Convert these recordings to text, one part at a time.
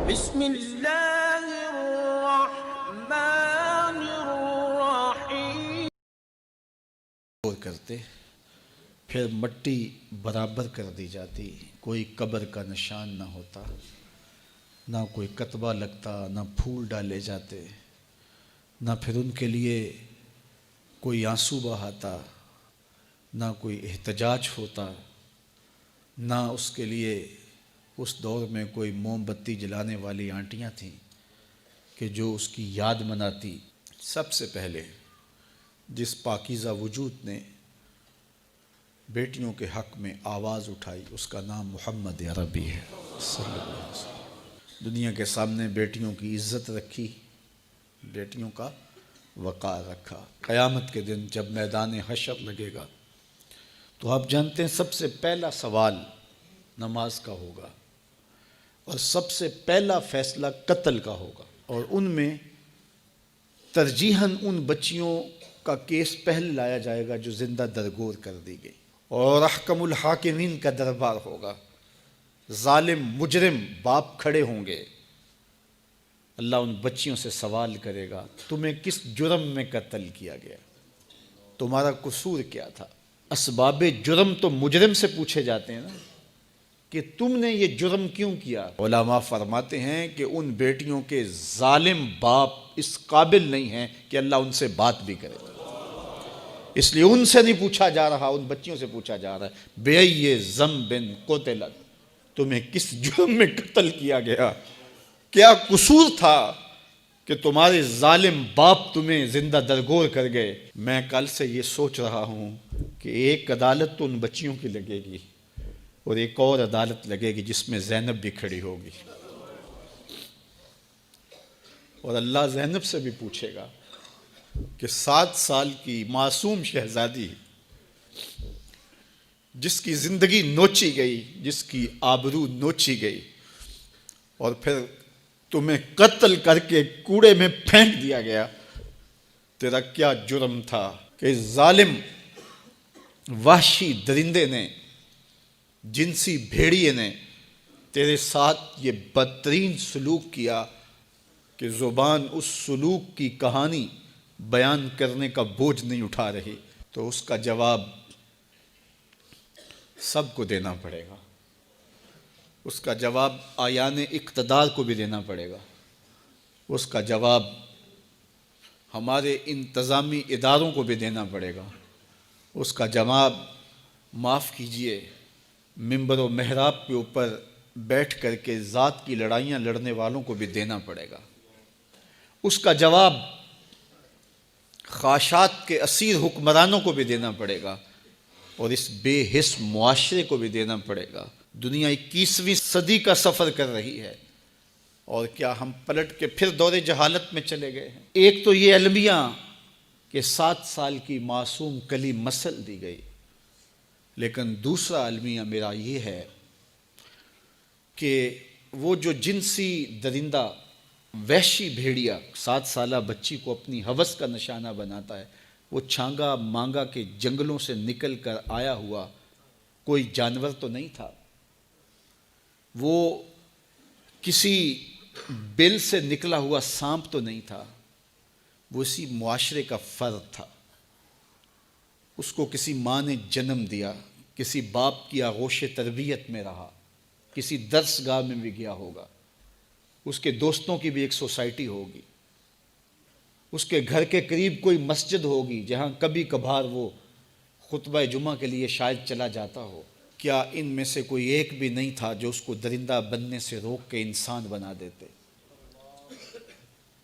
بسم اللہ الرحمن الرحیم کرتے پھر مٹی برابر کر دی جاتی، کوئی قبر کا نشان نہ ہوتا، نہ کوئی کتبہ لگتا، نہ پھول ڈالے جاتے، نہ پھر ان کے لیے کوئی آنسو بہاتا، نہ کوئی احتجاج ہوتا، نہ اس کے لیے اس دور میں کوئی موم بتی جلانے والی آنٹیاں تھیں کہ جو اس کی یاد مناتی۔ سب سے پہلے جس پاکیزہ وجود نے بیٹیوں کے حق میں آواز اٹھائی اس کا نام محمد عربی ہے صلی اللہ علیہ وسلم۔ دنیا کے سامنے بیٹیوں کی عزت رکھی، بیٹیوں کا وقار رکھا۔ قیامت کے دن جب میدان حشر لگے گا تو آپ جانتے ہیں سب سے پہلا سوال نماز کا ہوگا اور سب سے پہلا فیصلہ قتل کا ہوگا، اور ان میں ترجیحاً ان بچیوں کا کیس پہلے لایا جائے گا جو زندہ درگور کر دی گئی، اور احکم الحاکمین کا دربار ہوگا۔ ظالم مجرم باپ کھڑے ہوں گے، اللہ ان بچیوں سے سوال کرے گا تمہیں کس جرم میں قتل کیا گیا، تمہارا قصور کیا تھا۔ اسباب جرم تو مجرم سے پوچھے جاتے ہیں نا کہ تم نے یہ جرم کیوں کیا۔ علماء فرماتے ہیں کہ ان بیٹیوں کے ظالم باپ اس قابل نہیں ہیں کہ اللہ ان سے بات بھی کرے، اس لیے ان سے نہیں پوچھا جا رہا، ان بچیوں سے پوچھا جا رہا ہے بِأَيِّ ذَنبٍ قُتِلَتْ، تمہیں کس جرم میں قتل کیا گیا، کیا قصور تھا کہ تمہارے ظالم باپ تمہیں زندہ درگور کر گئے۔ میں کل سے یہ سوچ رہا ہوں کہ ایک عدالت تو ان بچیوں کی لگے گی اور ایک اور عدالت لگے گی جس میں زینب بھی کھڑی ہوگی، اور اللہ زینب سے بھی پوچھے گا کہ 7 سال کی معصوم شہزادی جس کی زندگی نوچی گئی، جس کی آبرو نوچی گئی، اور پھر تمہیں قتل کر کے کوڑے میں پھینک دیا گیا، تیرا کیا جرم تھا کہ ظالم وحشی درندے نے، جنسی بھیڑیے نے تیرے ساتھ یہ بدترین سلوک کیا کہ زبان اس سلوک کی کہانی بیان کرنے کا بوجھ نہیں اٹھا رہی۔ تو اس کا جواب سب کو دینا پڑے گا، اس کا جواب آیان اقتدار کو بھی دینا پڑے گا، اس کا جواب ہمارے انتظامی اداروں کو بھی دینا پڑے گا، اس کا جواب معاف کیجئے منبر و محراب کے اوپر بیٹھ کر کے ذات کی لڑائیاں لڑنے والوں کو بھی دینا پڑے گا، اس کا جواب خواہشات کے اسیر حکمرانوں کو بھی دینا پڑے گا، اور اس بے حس معاشرے کو بھی دینا پڑے گا۔ دنیا 21ویں صدی کا سفر کر رہی ہے، اور کیا ہم پلٹ کے پھر دور جہالت میں چلے گئے ہیں؟ ایک تو یہ المیہ کہ 7 سال کی معصوم کلی مسل دی گئی، لیکن دوسرا المیہ میرا یہ ہے کہ وہ جو جنسی درندہ وحشی بھیڑیا 7 سالہ بچی کو اپنی ہوس کا نشانہ بناتا ہے، وہ چھانگا مانگا کے جنگلوں سے نکل کر آیا ہوا کوئی جانور تو نہیں تھا، وہ کسی بل سے نکلا ہوا سانپ تو نہیں تھا، وہ اسی معاشرے کا فرد تھا۔ اس کو کسی ماں نے جنم دیا، کسی باپ کی آغوش تربیت میں رہا، کسی درس گاہ میں بھی گیا ہوگا، اس کے دوستوں کی بھی ایک سوسائٹی ہوگی، اس کے گھر کے قریب کوئی مسجد ہوگی جہاں کبھی کبھار وہ خطبہ جمعہ کے لیے شاید چلا جاتا ہو۔ کیا ان میں سے کوئی ایک بھی نہیں تھا جو اس کو درندہ بننے سے روک کے انسان بنا دیتے؟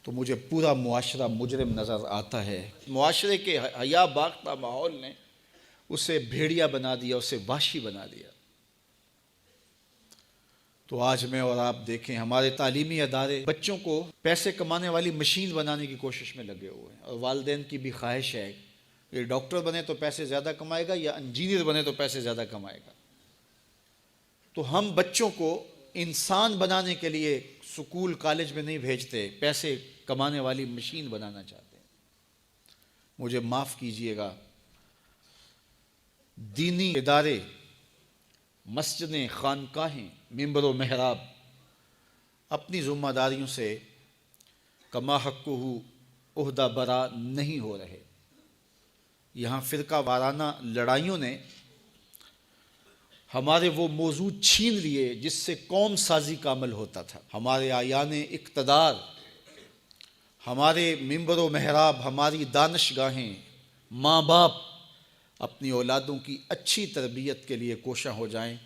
تو مجھے پورا معاشرہ مجرم نظر آتا ہے۔ معاشرے کے حیا باختہ ماحول نے اسے بھیڑیا بنا دیا، اسے وحشی بنا دیا۔ تو آج میں اور آپ دیکھیں ہمارے تعلیمی ادارے بچوں کو پیسے کمانے والی مشین بنانے کی کوشش میں لگے ہوئے ہیں، اور والدین کی بھی خواہش ہے کہ ڈاکٹر بنے تو پیسے زیادہ کمائے گا یا انجینئر بنے تو پیسے زیادہ کمائے گا۔ تو ہم بچوں کو انسان بنانے کے لیے سکول کالج میں نہیں بھیجتے، پیسے کمانے والی مشین بنانا چاہتے ہیں۔ مجھے معاف کیجئے گا، دینی ادارے، مسجدیں، خانقاہیں، منبر و محراب اپنی ذمہ داریوں سے کما حقہ عہدہ برا نہیں ہو رہے۔ یہاں فرقہ وارانہ لڑائیوں نے ہمارے وہ موضوع چھین لیے جس سے قوم سازی کا عمل ہوتا تھا۔ ہمارے آیان اقتدار، ہمارے منبر و محراب، ہماری دانشگاہیں، ماں باپ اپنی اولادوں کی اچھی تربیت کے لیے کوشاں ہو جائیں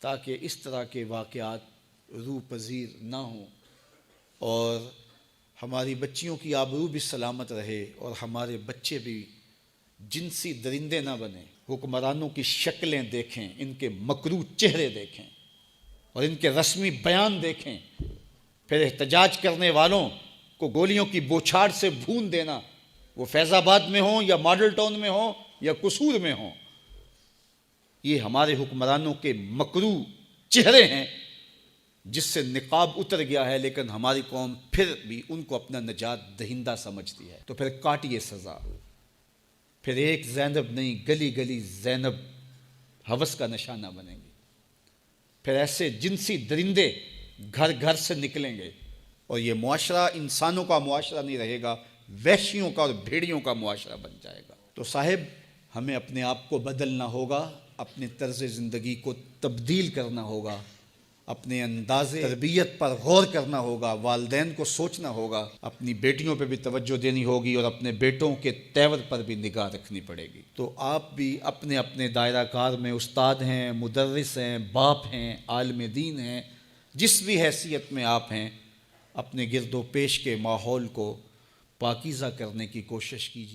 تاکہ اس طرح کے واقعات روح پذیر نہ ہوں اور ہماری بچیوں کی آبرو بھی سلامت رہے اور ہمارے بچے بھی جنسی درندے نہ بنیں۔ حکمرانوں کی شکلیں دیکھیں، ان کے مکروہ چہرے دیکھیں اور ان کے رسمی بیان دیکھیں، پھر احتجاج کرنے والوں کو گولیوں کی بوچھاڑ سے بھون دینا، وہ فیض آباد میں ہوں یا ماڈل ٹاؤن میں ہوں یا قصور میں ہوں۔ یہ ہمارے حکمرانوں کے مکروہ چہرے ہیں جس سے نقاب اتر گیا ہے، لیکن ہماری قوم پھر بھی ان کو اپنا نجات دہندہ سمجھتی ہے۔ تو پھر کاٹیے سزا، پھر ایک زینب نہیں گلی گلی زینب ہوس کا نشانہ بنیں گی، پھر ایسے جنسی درندے گھر گھر سے نکلیں گے اور یہ معاشرہ انسانوں کا معاشرہ نہیں رہے گا، وحشیوں کا اور بھیڑیوں کا معاشرہ بن جائے گا۔ تو صاحب، ہمیں اپنے آپ کو بدلنا ہوگا، اپنے طرز زندگی کو تبدیل کرنا ہوگا، اپنے انداز تربیت پر غور کرنا ہوگا، والدین کو سوچنا ہوگا، اپنی بیٹیوں پہ بھی توجہ دینی ہوگی اور اپنے بیٹوں کے تیور پر بھی نگاہ رکھنی پڑے گی۔ تو آپ بھی اپنے اپنے دائرہ کار میں استاد ہیں، مدرس ہیں، باپ ہیں، عالم دین ہیں، جس بھی حیثیت میں آپ ہیں، اپنے گرد و پیش کے ماحول کو پاکیزہ کرنے کی کوشش کیجیے۔